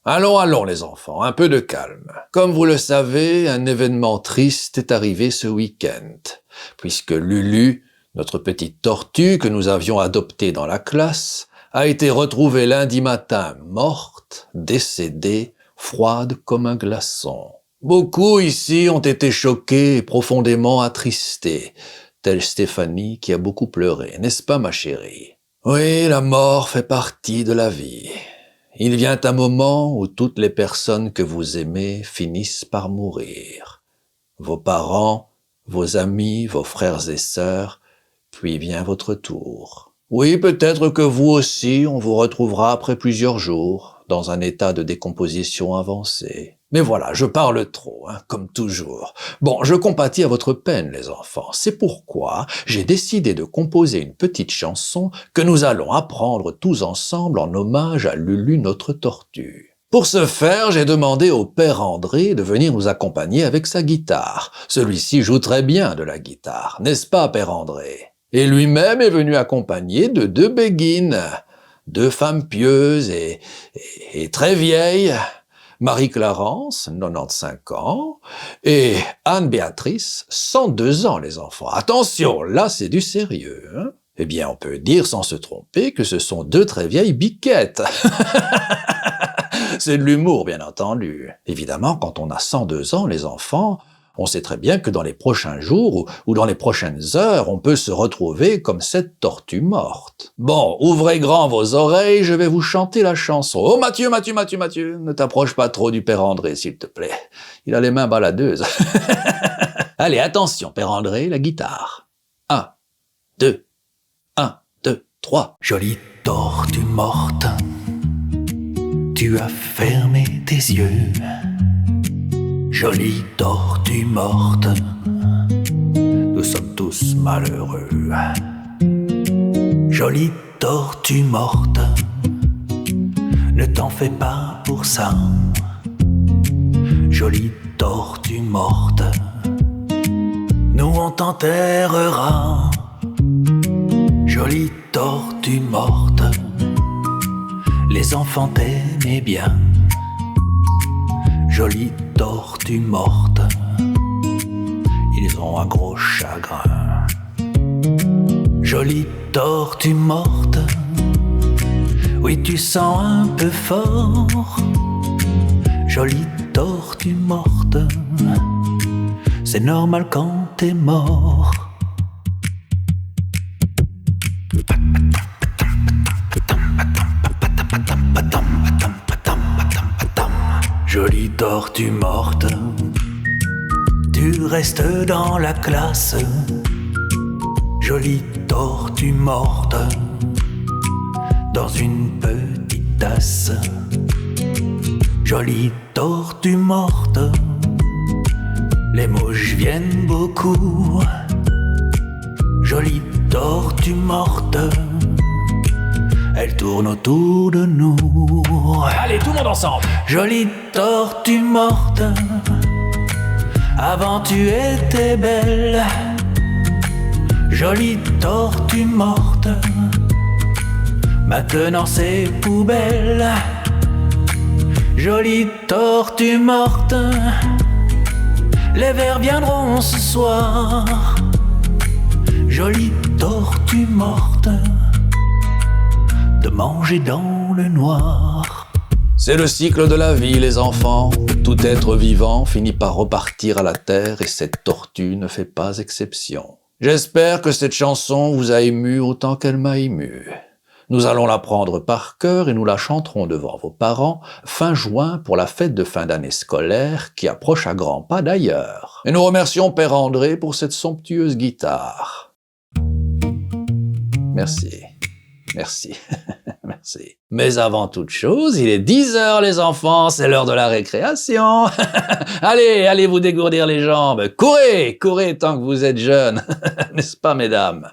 Allons, allons les enfants, un peu de calme. Comme vous le savez, un événement triste est arrivé ce week-end, puisque Lulu, notre petite tortue que nous avions adoptée dans la classe, a été retrouvée lundi matin morte, décédée, froide comme un glaçon. Beaucoup ici ont été choqués et profondément attristés, telle Stéphanie qui a beaucoup pleuré, n'est-ce pas ma chérie? Oui, la mort fait partie de la vie. Il vient un moment où toutes les personnes que vous aimez finissent par mourir. Vos parents, vos amis, vos frères et sœurs, puis vient votre tour. Oui, peut-être que vous aussi, on vous retrouvera après plusieurs jours, dans un état de décomposition avancé. Mais voilà, je parle trop, comme toujours. Bon, je compatis à votre peine, les enfants. C'est pourquoi j'ai décidé de composer une petite chanson que nous allons apprendre tous ensemble en hommage à Lulu, notre tortue. Pour ce faire, j'ai demandé au père André de venir nous accompagner avec sa guitare. Celui-ci joue très bien de la guitare, n'est-ce pas, père André? Et lui-même est venu accompagné de 2 béguines, 2 femmes pieuses et très vieilles, Marie-Clarence, 95 ans, et Anne-Béatrice, 102 ans, les enfants. Attention, là c'est du sérieux, hein? Eh bien, on peut dire sans se tromper que ce sont 2 très vieilles biquettes. C'est de l'humour, bien entendu. Évidemment, quand on a 102 ans, les enfants, on sait très bien que dans les prochains jours ou dans les prochaines heures, on peut se retrouver comme cette tortue morte. Bon, ouvrez grand vos oreilles, je vais vous chanter la chanson. Oh Mathieu, ne t'approche pas trop du père André, s'il te plaît. Il a les mains baladeuses. Allez, attention, père André, la guitare. 1, 2, 1, 2, 3. Jolie tortue morte, tu as fermé tes yeux. Jolie tortue morte, nous sommes tous malheureux. Jolie tortue morte, ne t'en fais pas pour ça. Jolie tortue morte, nous on t'enterrera. Jolie tortue morte, les enfants t'aimaient bien. Jolie tortue morte, ils ont un gros chagrin. Jolie tortue morte, oui tu sens un peu fort. Jolie tortue morte, c'est normal quand t'es mort. Jolie tortue morte, tu restes dans la classe. Jolie tortue morte, dans une petite tasse. Jolie tortue morte, les mouches viennent beaucoup. Jolie tortue morte, elle tourne autour de nous. Allez, tout le monde ensemble. Jolie tortue morte, avant tu étais belle. Jolie tortue morte, maintenant c'est poubelle. Jolie tortue morte, les vers viendront ce soir. Jolie tortue morte, de manger dans le noir. C'est le cycle de la vie, les enfants. Tout être vivant finit par repartir à la terre et cette tortue ne fait pas exception. J'espère que cette chanson vous a ému autant qu'elle m'a ému. Nous allons la prendre par cœur et nous la chanterons devant vos parents fin juin pour la fête de fin d'année scolaire qui approche à grands pas d'ailleurs. Et nous remercions Père André pour cette somptueuse guitare. Merci. Merci. Merci. Mais avant toute chose, il est 10h les enfants, c'est l'heure de la récréation. Allez, allez vous dégourdir les jambes. Courez, courez tant que vous êtes jeunes. N'est-ce pas, mesdames?